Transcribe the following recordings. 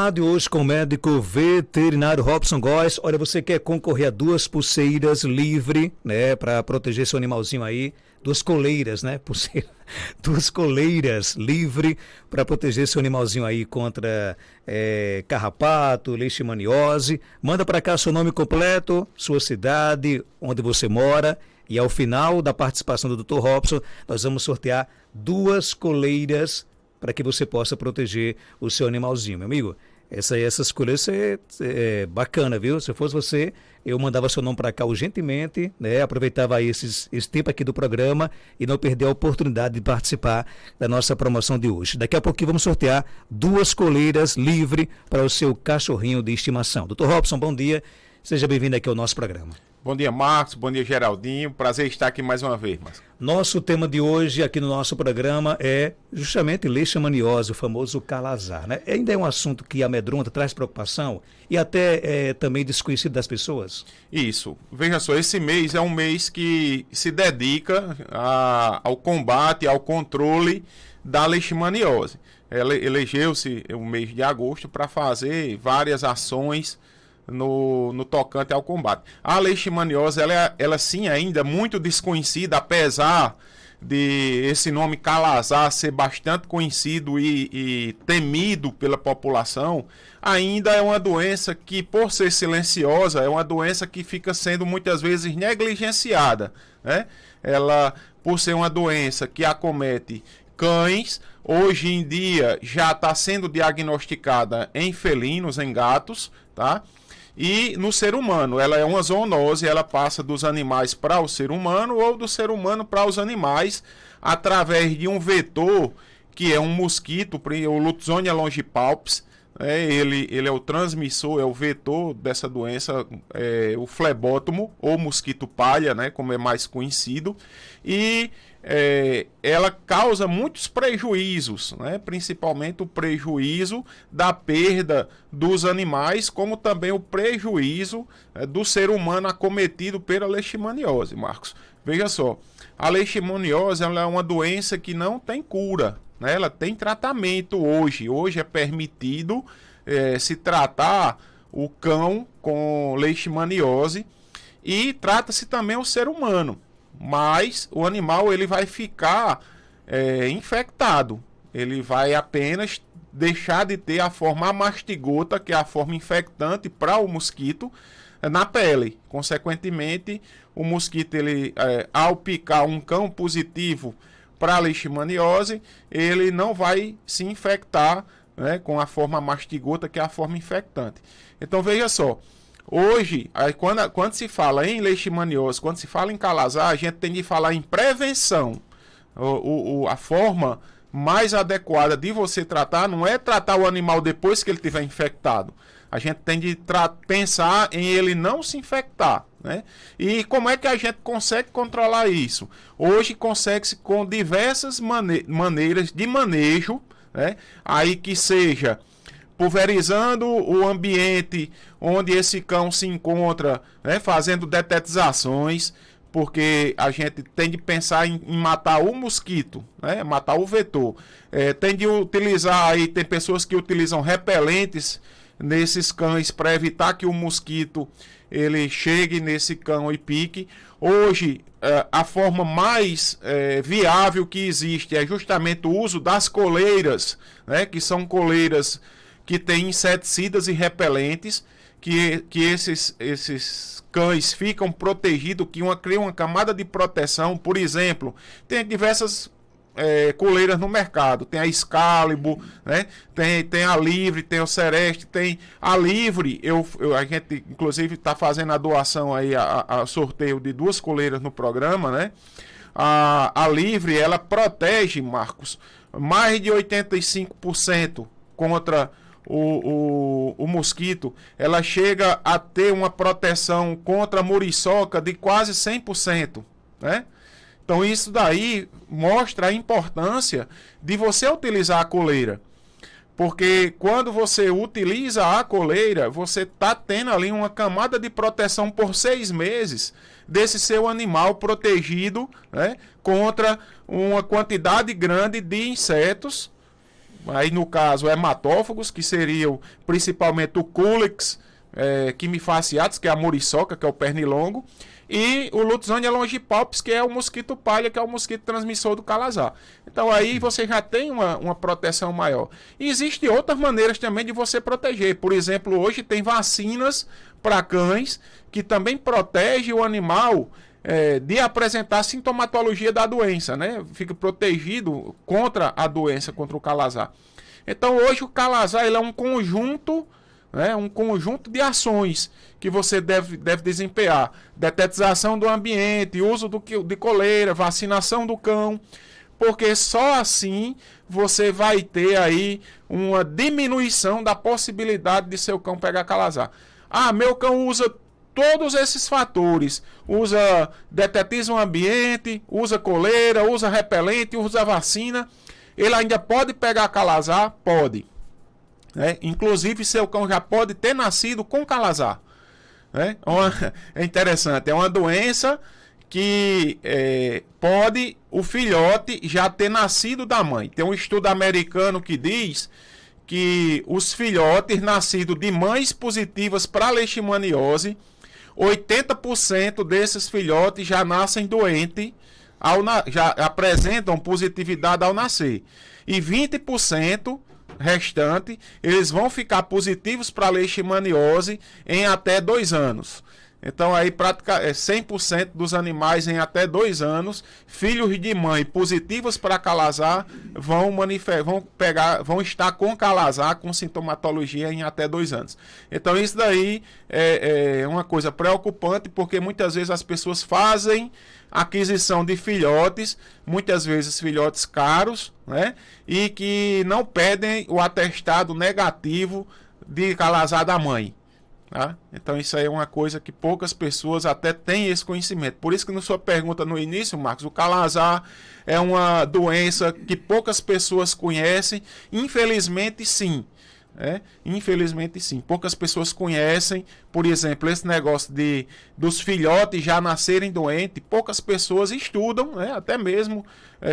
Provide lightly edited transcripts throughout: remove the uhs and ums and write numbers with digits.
Jornal de hoje com o médico veterinário Robson Góes. Olha, você quer concorrer a 2 pulseiras livre, né, para proteger seu animalzinho aí, 2 coleiras, né, pulseira, 2 coleiras livre para proteger seu animalzinho aí contra carrapato, leishmaniose. Manda para cá seu nome completo, sua cidade, onde você mora. E ao final da participação do Dr. Robson, nós vamos sortear 2 coleiras para que você possa proteger o seu animalzinho, meu amigo. Essas coleiras é bacana, viu? Se eu fosse você, eu mandava seu nome para cá urgentemente, né? Aproveitava aí esse tempo aqui do programa e não perder a oportunidade de participar da nossa promoção de hoje. Daqui a pouquinho vamos sortear 2 coleiras livre para o seu cachorrinho de estimação. Dr. Robson, bom dia. Seja bem-vindo aqui ao nosso programa. Bom dia, Marcos. Bom dia, Geraldinho. Prazer estar aqui mais uma vez, Marcos. Nosso tema de hoje aqui no nosso programa é justamente leishmaniose, o famoso calazar, né? Ainda é um assunto que amedronta, traz preocupação e até também desconhecido das pessoas. Isso. Veja só, esse mês é um mês que se dedica ao combate, ao controle da leishmaniose. Elegeu-se o mês de agosto para fazer várias ações no tocante ao combate. A leishmaniose, ela sim ainda muito desconhecida, apesar de esse nome calazar ser bastante conhecido e temido pela população, ainda é uma doença que, por ser silenciosa, é uma doença que fica sendo muitas vezes negligenciada, né? Ela, por ser uma doença que acomete cães, hoje em dia já está sendo diagnosticada em felinos, em gatos, tá? E no ser humano, ela é uma zoonose, ela passa dos animais para o ser humano ou do ser humano para os animais através de um vetor que é um mosquito, o Lutzonia longipalpis. Ele é o transmissor, é o vetor dessa doença, o flebótomo ou mosquito palha, né, como é mais conhecido. E ela causa muitos prejuízos, né? Principalmente o prejuízo da perda dos animais, como também o prejuízo do ser humano acometido pela leishmaniose, Marcos. Veja só, a leishmaniose ela é uma doença que não tem cura, né? Ela tem tratamento hoje. Hoje é permitido se tratar o cão com leishmaniose e trata-se também o ser humano. Mas o animal ele vai ficar infectado. Ele vai apenas deixar de ter a forma mastigota, que é a forma infectante para o mosquito, na pele. Consequentemente, o mosquito, ao picar um cão positivo para a leishmaniose, ele não vai se infectar, né, com a forma mastigota, que é a forma infectante. Então, veja só. Hoje, quando se fala em leishmaniose, quando se fala em calazar, a gente tem de falar em prevenção. A forma mais adequada de você tratar não é tratar o animal depois que ele estiver infectado. A gente tem de pensar em ele não se infectar, né? E como é que a gente consegue controlar isso? Hoje consegue-se com diversas maneiras de manejo, né? Aí que seja pulverizando o ambiente onde esse cão se encontra, né, fazendo detetizações, porque a gente tem de pensar em matar o mosquito, né, matar o vetor. Tem de utilizar aí, tem pessoas que utilizam repelentes nesses cães para evitar que o mosquito ele chegue nesse cão e pique. Hoje, a forma mais viável que existe é justamente o uso das coleiras, né, que são coleiras que tem inseticidas e repelentes, que esses cães ficam protegidos, que cria uma camada de proteção. Por exemplo, tem diversas coleiras no mercado, tem a Excalibur, né? Tem a Livre, tem o Sereste, tem a Livre, a gente inclusive está fazendo a doação aí, a sorteio de 2 coleiras no programa, né? A Livre, ela protege, Marcos, mais de 85% contra o mosquito. Ela chega a ter uma proteção contra a muriçoca de quase 100%, né? Então isso daí mostra a importância de você utilizar a coleira, porque quando você utiliza a coleira, você está tendo ali uma camada de proteção por 6 meses desse seu animal protegido, né, contra uma quantidade grande de insetos aí no caso hematófagos, que seriam principalmente o Culex, quimifaciatus, que é a muriçoca, que é o pernilongo, e o Lutzonia longipalpis, que é o mosquito palha, que é o mosquito transmissor do calazar. Então aí você já tem uma proteção maior. E existem outras maneiras também de você proteger. Por exemplo, hoje tem vacinas para cães que também protege o animal de apresentar sintomatologia da doença, né? Fica protegido contra a doença, contra o calazar. Então hoje o calazar ele é um conjunto de ações que você deve desempenhar. Detetização do ambiente, uso de coleira, vacinação do cão, porque só assim você vai ter aí uma diminuição da possibilidade de seu cão pegar calazar. Ah, meu cão usa todos esses fatores, detetiza o ambiente, usa coleira, usa repelente, usa vacina, ele ainda pode pegar calazar? Pode. Inclusive seu cão já pode ter nascido com calazar. É interessante, é uma doença que pode o filhote já ter nascido da mãe. Tem um estudo americano que diz que os filhotes nascidos de mães positivas para leishmaniose, 80% desses filhotes já nascem doentes, já apresentam positividade ao nascer. E 20% restante, eles vão ficar positivos para leishmaniose em até 2 anos. Então aí 100% dos animais em até 2 anos, filhos de mãe positivos para calazar, vão estar com calazar, com sintomatologia em até 2 anos. Então isso daí é uma coisa preocupante, porque muitas vezes as pessoas fazem aquisição de filhotes, muitas vezes filhotes caros, né? E que não pedem o atestado negativo de calazar da mãe. Tá? Então isso aí é uma coisa que poucas pessoas até têm esse conhecimento. Por isso que na sua pergunta no início, Marcos, o calazar é uma doença que poucas pessoas conhecem. Infelizmente sim. Infelizmente sim, poucas pessoas conhecem, por exemplo, esse negócio dos filhotes já nascerem doentes, poucas pessoas estudam, até mesmo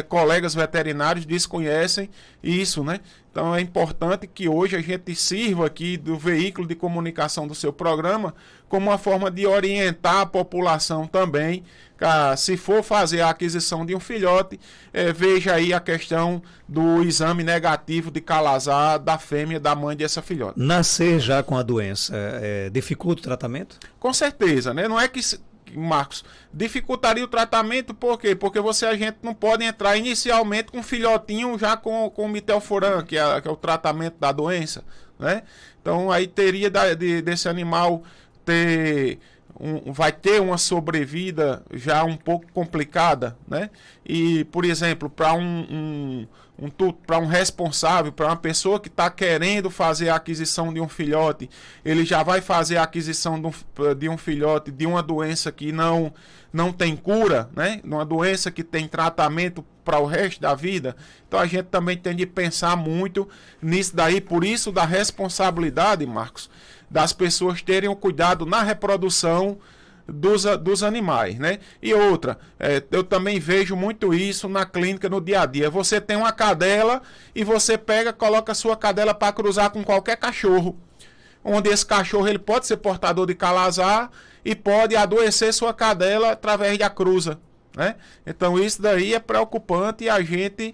colegas veterinários desconhecem isso, né? Então é importante que hoje a gente sirva aqui do veículo de comunicação do seu programa como uma forma de orientar a população também. Se for fazer a aquisição de um filhote, veja aí a questão do exame negativo de calazar da fêmea, da mãe dessa filhote. Nascer já com a doença dificulta o tratamento? Com certeza, né? Não é que, Marcos, dificultaria o tratamento, por quê? Porque a gente não pode entrar inicialmente com um filhotinho já com mitelforã, que é o tratamento da doença, né? Então aí teria desse animal vai ter uma sobrevida já um pouco complicada, né? E, por exemplo, para um responsável, para uma pessoa que está querendo fazer a aquisição de um filhote, ele já vai fazer a aquisição de um filhote de uma doença que não tem cura, né? Uma doença que tem tratamento para o resto da vida. Então a gente também tem de pensar muito nisso daí, por isso da responsabilidade, Marcos, das pessoas terem o cuidado na reprodução dos animais, né? E outra, eu também vejo muito isso na clínica no dia a dia. Você tem uma cadela e você coloca a sua cadela para cruzar com qualquer cachorro, onde esse cachorro ele pode ser portador de calazar e pode adoecer sua cadela através da cruza, né? Então isso daí é preocupante e a gente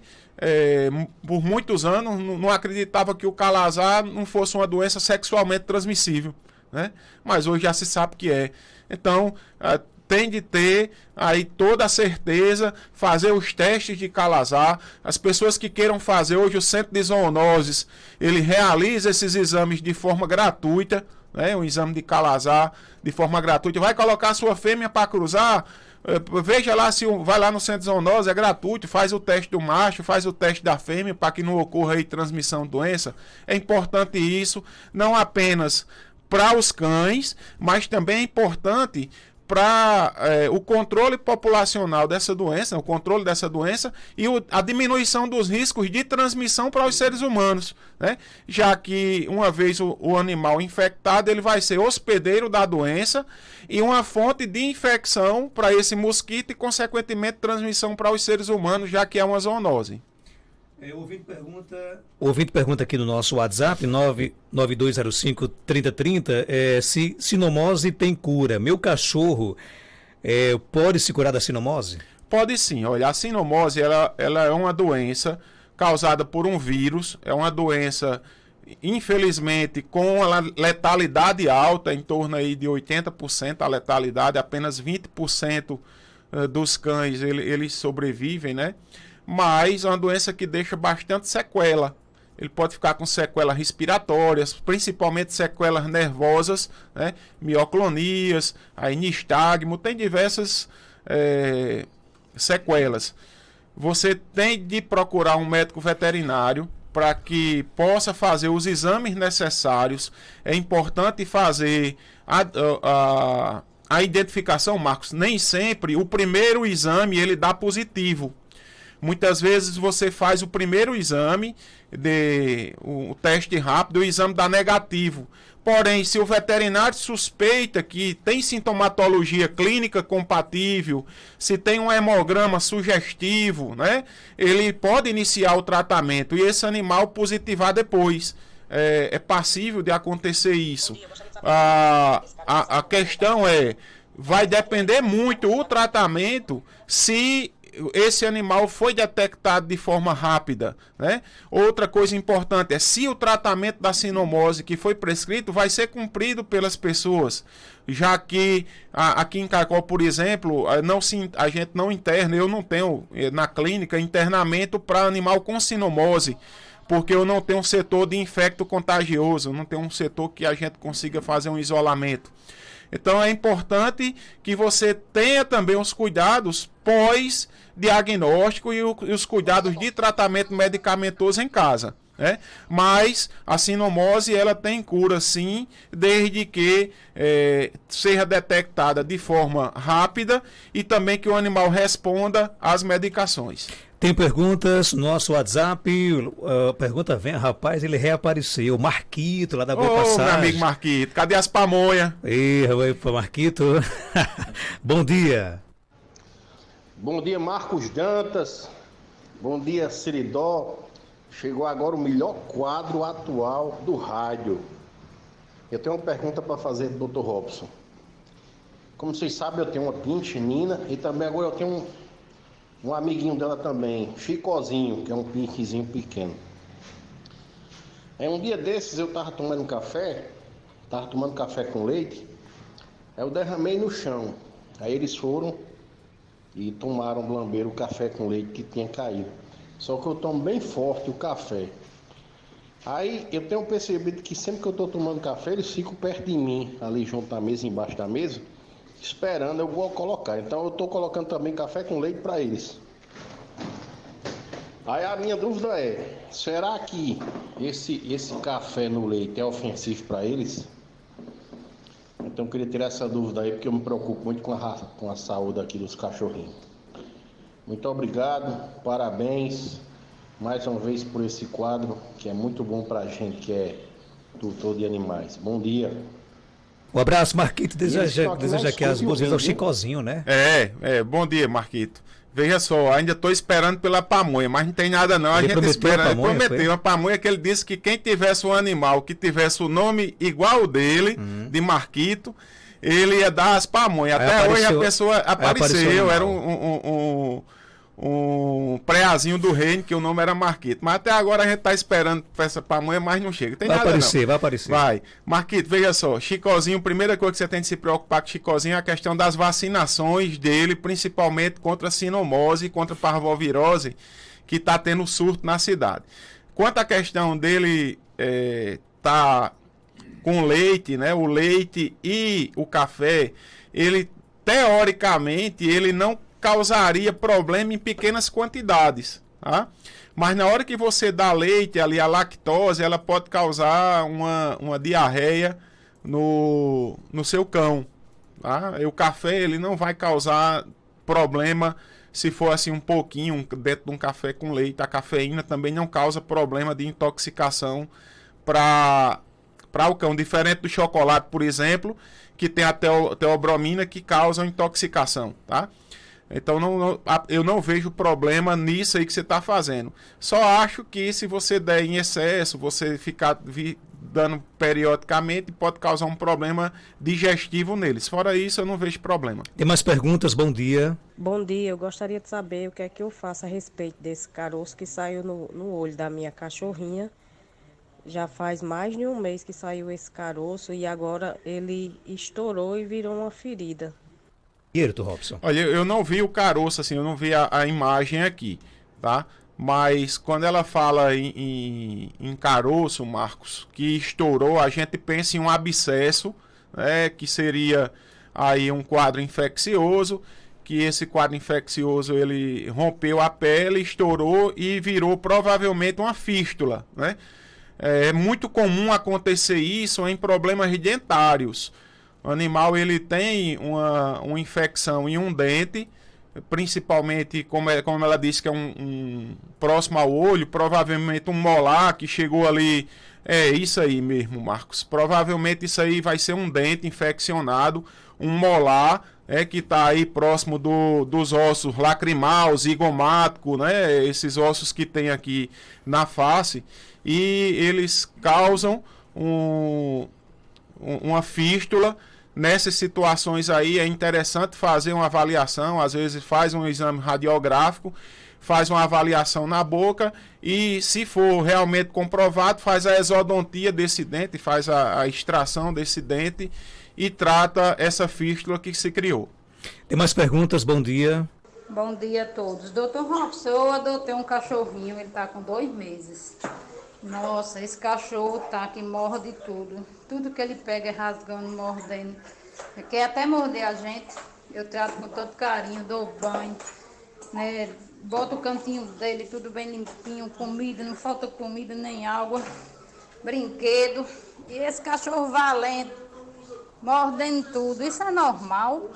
por muitos anos não acreditava que o calazar não fosse uma doença sexualmente transmissível, né? Mas hoje já se sabe que é. Então tem de ter aí toda a certeza, fazer os testes de calazar. As pessoas que queiram fazer hoje o centro de zoonoses, ele realiza esses exames de forma gratuita, né? Um exame de calazar de forma gratuita. Vai colocar a sua fêmea para cruzar, veja lá se vai lá no centro de zoonose, é gratuito, faz o teste do macho, faz o teste da fêmea para que não ocorra aí transmissão de doença. É importante isso, não apenas para os cães, mas também é importante para o controle populacional dessa doença, o controle dessa doença e a diminuição dos riscos de transmissão para os seres humanos, né? Já que uma vez o animal infectado, ele vai ser hospedeiro da doença e uma fonte de infecção para esse mosquito e, consequentemente, transmissão para os seres humanos, já que é uma zoonose. Ouvinte pergunta aqui no nosso WhatsApp, 99205-3030, se sinomose tem cura. Meu cachorro pode se curar da sinomose? Pode sim. Olha, a sinomose ela é uma doença causada por um vírus, é uma doença, infelizmente, com a letalidade alta, em torno aí de 80% a letalidade, apenas 20% dos cães eles sobrevivem, né? Mas é uma doença que deixa bastante sequela. Ele pode ficar com sequelas respiratórias, principalmente sequelas nervosas, né? Mioclonias, aí nistagmo, tem diversas sequelas. Você tem de procurar um médico veterinário para que possa fazer os exames necessários. É importante fazer a identificação, Marcos. Nem sempre o primeiro exame ele dá positivo. Muitas vezes você faz o primeiro exame, o teste rápido, o exame dá negativo. Porém, se o veterinário suspeita que tem sintomatologia clínica compatível, se tem um hemograma sugestivo, né, ele pode iniciar o tratamento e esse animal positivar depois. É passível de acontecer isso. A questão vai depender muito o tratamento se esse animal foi detectado de forma rápida, né? Outra coisa importante é se o tratamento da sinomose que foi prescrito vai ser cumprido pelas pessoas, já que aqui em Caicó, por exemplo, a gente não interna, eu não tenho na clínica internamento para animal com sinomose, porque eu não tenho um setor de infecto contagioso, eu não tenho um setor que a gente consiga fazer um isolamento. Então é importante que você tenha também os cuidados pós-diagnóstico e os cuidados de tratamento medicamentoso em casa, né? Mas a sinomose ela tem cura sim, desde que seja detectada de forma rápida e também que o animal responda às medicações. Tem perguntas no nosso WhatsApp. Pergunta vem, rapaz, ele reapareceu. Marquito, lá da Boa Passagem. Meu amigo Marquito, cadê as pamonhas? Marquito. Bom dia. Bom dia, Marcos Dantas. Bom dia, Seridó. Chegou agora o melhor quadro atual do rádio. Eu tenho uma pergunta para fazer do Dr. Robson. Como vocês sabem, eu tenho uma pinche Nina e também agora eu tenho um amiguinho dela também, Chicozinho, que é um pinchezinho pequeno. Um dia desses eu tava tomando café com leite, aí eu derramei no chão. Aí eles foram e lamberam o café com leite que tinha caído. Só que eu tomo bem forte o café. Aí eu tenho percebido que sempre que eu tô tomando café, eles ficam perto de mim, ali junto à mesa, embaixo da mesa, esperando eu vou colocar. Então eu tô colocando também café com leite para eles. Aí a minha dúvida é, será que esse café no leite é ofensivo para eles? Então eu queria tirar essa dúvida aí, porque eu me preocupo muito com a saúde aqui dos cachorrinhos. Muito obrigado, parabéns mais uma vez por esse quadro, que é muito bom pra gente que é tutor de animais. Bom dia. Um abraço, Marquito. Deseja aqui as boas-vindas ao Chicozinho, né? Bom dia, Marquito. Veja só, ainda estou esperando pela pamonha, mas não tem nada não. Ele a gente espera. Ele prometeu uma pamonha que ele disse que quem tivesse um animal que tivesse o nome igual ao dele, de Marquito, ele ia dar as pamonhas. Até hoje a pessoa apareceu, era um preazinho do reino, que o nome era Marquito. Mas até agora a gente tá esperando essa pamonha, mas não chega. Tem nada não. Vai aparecer. Vai. Marquito, veja só, Chicozinho, primeira coisa que você tem de se preocupar com Chicozinho é a questão das vacinações dele, principalmente contra a sinomose e contra a parvovirose, que tá tendo surto na cidade. Quanto à questão dele tá com leite, né? O leite e o café, ele, teoricamente, ele não causaria problema em pequenas quantidades, tá? Mas na hora que você dá leite, ali a lactose, ela pode causar uma diarreia no seu cão, tá? E o café, ele não vai causar problema se for assim um pouquinho dentro de um café com leite. A cafeína também não causa problema de intoxicação para o cão, diferente do chocolate, por exemplo, que tem a teobromina que causa intoxicação, tá? Então eu não vejo problema nisso aí que você está fazendo. Só acho que se você der em excesso, você ficar dando periodicamente, pode causar um problema digestivo neles. Fora isso, eu não vejo problema. Tem mais perguntas? Bom dia. Bom dia, eu gostaria de saber o que é que eu faço a respeito desse caroço que saiu no olho da minha cachorrinha. Já faz mais de um mês que saiu esse caroço e agora ele estourou e virou uma ferida. Irto, Robson. Olha, eu não vi o caroço, assim, eu não vi a imagem aqui, tá? Mas quando ela fala em caroço, Marcos, que estourou, a gente pensa em um abscesso, né, que seria aí um quadro infeccioso, que esse quadro infeccioso ele rompeu a pele, estourou e virou provavelmente uma fístula, né? É muito comum acontecer isso em problemas dentários. O animal ele tem uma infecção em um dente, principalmente, como ela disse, que é um próximo ao olho, provavelmente um molar que chegou ali. É isso aí mesmo, Marcos. Provavelmente isso aí vai ser um dente infeccionado, um molar, que está aí próximo dos ossos lacrimal, zigomático, né? Esses ossos que tem aqui na face. E eles causam uma fístula. Nessas situações aí é interessante fazer uma avaliação, às vezes faz um exame radiográfico, faz uma avaliação na boca e, se for realmente comprovado, faz a exodontia desse dente, faz a extração desse dente e trata essa fístula que se criou. Tem mais perguntas? Bom dia. Bom dia a todos. Doutor Robson, eu adotei um cachorrinho, ele está com 2 meses. Nossa, esse cachorro tá que morde tudo. Tudo que ele pega é rasgando, mordendo. Ele quer até morder a gente. Eu trato com todo carinho, dou banho, né? Boto o cantinho dele tudo bem limpinho, comida, não falta comida nem água, brinquedo. E esse cachorro valente, mordendo tudo. Isso é normal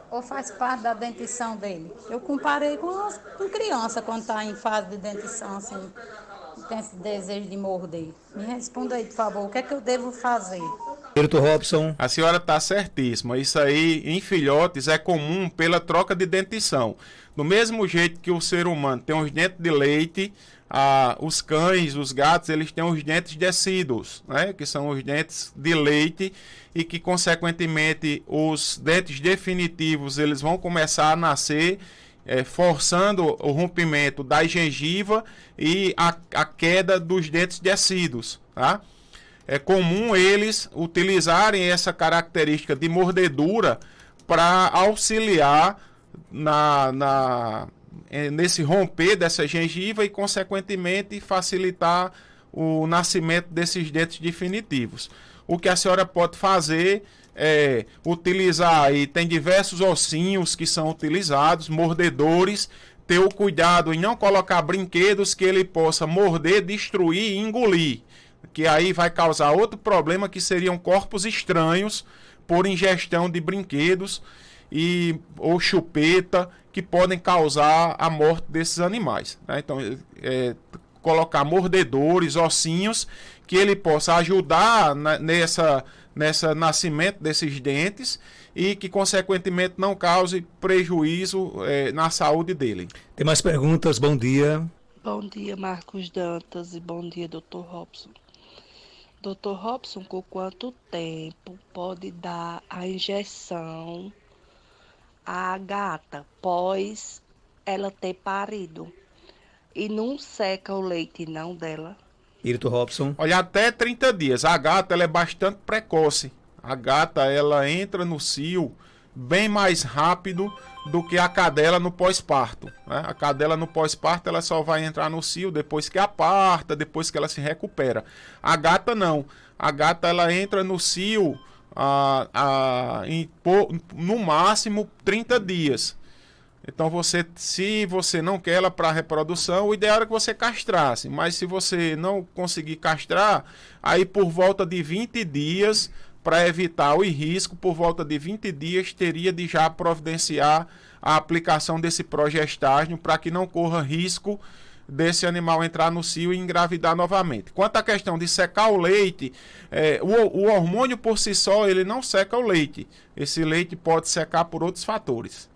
ou faz parte da dentição dele? Eu comparei com criança quando tá em fase de dentição, assim. Tem esse desejo de morder. Me responda aí, por favor, o que é que eu devo fazer? Irto Robson. A senhora está certíssima. Isso aí, em filhotes, é comum pela troca de dentição. Do mesmo jeito que o ser humano tem os dentes de leite, os cães, os gatos, eles têm os dentes decíduos, né? Que são os dentes de leite e que, consequentemente, os dentes definitivos eles vão começar a nascer, forçando o rompimento da gengiva e a queda dos dentes decíduos, tá? É comum eles utilizarem essa característica de mordedura para auxiliar nesse romper dessa gengiva e, consequentemente, facilitar o nascimento desses dentes definitivos. O que a senhora pode fazer é utilizar, e tem diversos ossinhos que são utilizados, mordedores, ter o cuidado em não colocar brinquedos que ele possa morder, destruir e engolir, que aí vai causar outro problema, que seriam corpos estranhos por ingestão de brinquedos ou chupeta, que podem causar a morte desses animais, né? Então, colocar mordedores, ossinhos, que ele possa ajudar nessa nascimento desses dentes e que, consequentemente, não cause prejuízo na saúde dele. Tem mais perguntas? Bom dia. Bom dia, Marcos Dantas, e bom dia, Dr. Robson. Dr. Robson, com quanto tempo pode dar a injeção à gata após ela ter parido? E não seca o leite não dela? Irto Robson. Olha, até 30 dias. A gata ela é bastante precoce. A gata ela entra no cio bem mais rápido do que a cadela no pós-parto, né? A cadela no pós-parto ela só vai entrar no cio depois que aparta, depois que ela se recupera. A gata não. A gata ela entra no cio no máximo 30 dias. Então, se você não quer ela para reprodução, o ideal é que você castrasse. Mas se você não conseguir castrar, aí por volta de 20 dias, para evitar o risco, por volta de 20 dias, teria de já providenciar a aplicação desse progestágeno para que não corra risco desse animal entrar no cio e engravidar novamente. Quanto à questão de secar o leite, o hormônio por si só, ele não seca o leite. Esse leite pode secar por outros fatores.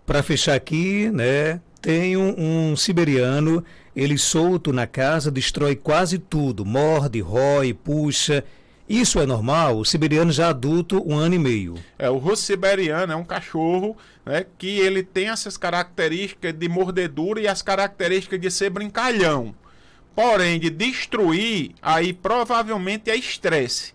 Para fechar aqui, né? Tem um siberiano, ele solto na casa, destrói quase tudo, morde, rói, puxa. Isso é normal? O siberiano já adulto, 1 ano e meio. O russo siberiano é um cachorro, né, que ele tem essas características de mordedura e as características de ser brincalhão. Porém, de destruir, aí provavelmente é estresse.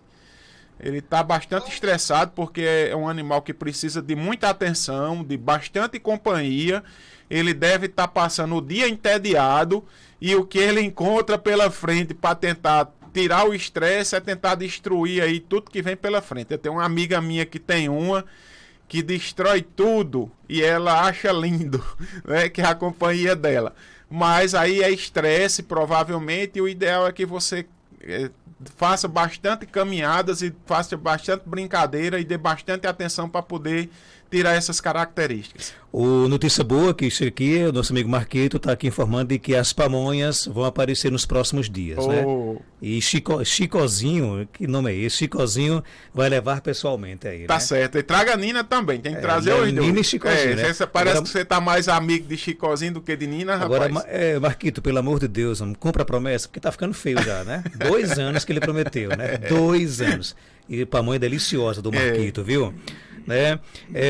Ele está bastante estressado porque é um animal que precisa de muita atenção, de bastante companhia. Ele deve estar passando o dia entediado e o que ele encontra pela frente para tentar tirar o estresse é tentar destruir aí tudo que vem pela frente. Eu tenho uma amiga minha que tem uma que destrói tudo e ela acha lindo, né, que é a companhia dela. Mas aí é estresse, provavelmente, e o ideal é que você faça bastante caminhadas e faça bastante brincadeira e dê bastante atenção para poder tirar essas características. Notícia boa que chega aqui, o nosso amigo Marquito está aqui informando de que as pamonhas vão aparecer nos próximos dias, né? E Chicozinho, que nome é esse? Chicozinho vai levar pessoalmente aí, tá, né? Certo, e traga a Nina também, tem que trazer os dois. Nina e Chicozinho, né? Parece agora, que você tá mais amigo de Chicozinho do que de Nina, agora, rapaz. Marquito, pelo amor de Deus, compra a promessa, porque tá ficando feio já, né? 2 anos que ele prometeu, né? 2 anos. E pamonha deliciosa do Marquito, viu? Né?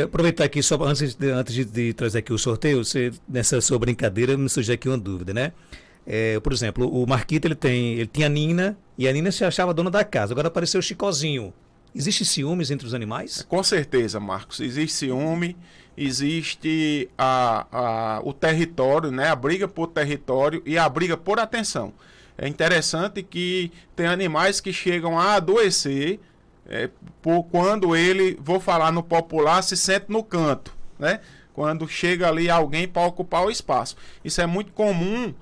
Aproveitar aqui, só antes de trazer aqui o sorteio, nessa sua brincadeira me surgiu aqui uma dúvida, né? Por exemplo, o Marquito ele tinha a Nina, e a Nina se achava dona da casa, agora apareceu o Chicozinho. Existe ciúmes entre os animais? Com certeza, Marcos, existe ciúme, existe o território, né? A briga por território e a briga por atenção. É interessante que tem animais que chegam a adoecer por quando ele, vou falar no popular, se sente no canto, né? Quando chega ali alguém para ocupar o espaço. Isso é muito comum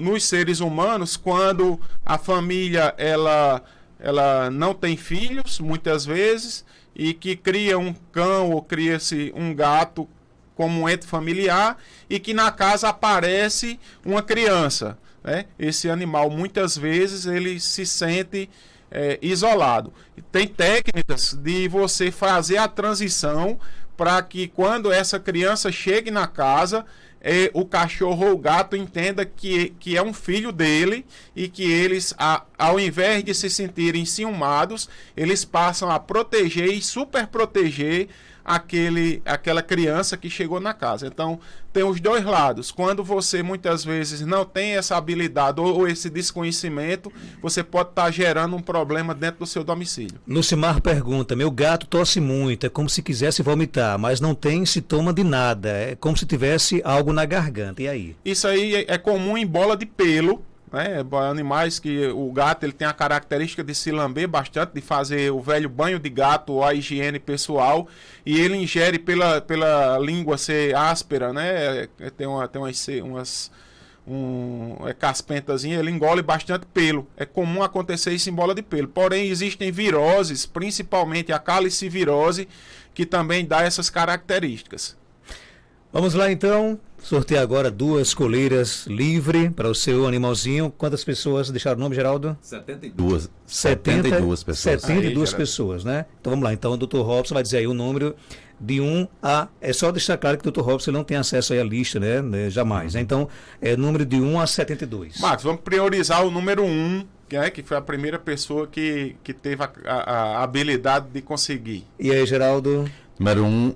nos seres humanos, quando a família ela não tem filhos, muitas vezes, e que cria um cão ou cria-se um gato como um ente familiar e que na casa aparece uma criança, né? Esse animal, muitas vezes, ele se sente isolado. Tem técnicas de você fazer a transição para que quando essa criança chegue na casa, o cachorro ou o gato entenda que é um filho dele e que eles, ao invés de se sentirem ciumados, eles passam a proteger e super proteger aquela criança que chegou na casa. Então, tem os dois lados. Quando você muitas vezes não tem essa habilidade ou esse desconhecimento, você pode estar gerando um problema dentro do seu domicílio. Lucimar pergunta: meu gato tosse muito, é como se quisesse vomitar, mas não tem sintoma de nada, é como se tivesse algo na garganta. E aí? Isso aí é comum em bola de pelo, né? Animais que o gato ele tem a característica de se lamber bastante, de fazer o velho banho de gato ou a higiene pessoal, e ele ingere pela língua ser áspera, né? Tem umas caspentazinha, ele engole bastante pelo. É comum acontecer isso em bola de pelo. Porém, existem viroses, principalmente a calicivirose, que também dá essas características. Vamos lá então, sortear agora 2 coleiras livre para o seu animalzinho. Quantas pessoas deixaram o nome, Geraldo? 72. 72 pessoas. 72 aí, pessoas, né? Então vamos lá, então o Dr. Robson vai dizer aí o número de 1 a... É só deixar claro que o Dr. Robson não tem acesso aí à lista, né? Jamais. Então, número de 1 a 72. Marcos, vamos priorizar o número 1, que foi a primeira pessoa que teve a habilidade de conseguir. E aí, Geraldo? Número 1,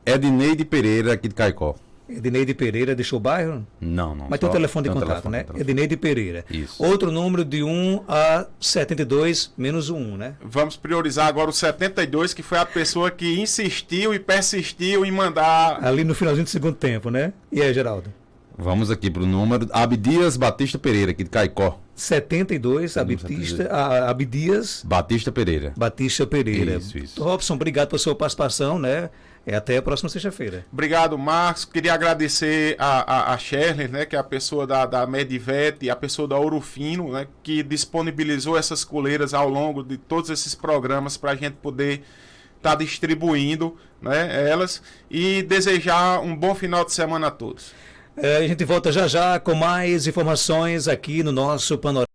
Edneide Pereira, aqui de Caicó. Edneide Pereira, deixou o bairro? Não. Mas tem o telefone de contato, né? Edneide Pereira. Isso. Outro número de 1 a 72, menos 1, né? Vamos priorizar agora o 72, que foi a pessoa que insistiu e persistiu em mandar... Ali no finalzinho do segundo tempo, né? E aí, Geraldo? Vamos aqui para o número Abdias Batista Pereira, aqui de Caicó. 72, Abdias Batista Pereira. Batista Pereira. Isso. Robson, obrigado pela sua participação, né? Até a próxima sexta-feira. Obrigado, Marcos. Queria agradecer a Shirley, né, que é a pessoa da Medivet, a pessoa da Ouro Fino, né, que disponibilizou essas coleiras ao longo de todos esses programas para a gente poder estar distribuindo, né, elas, e desejar um bom final de semana a todos. A gente volta já com mais informações aqui no nosso Panorama.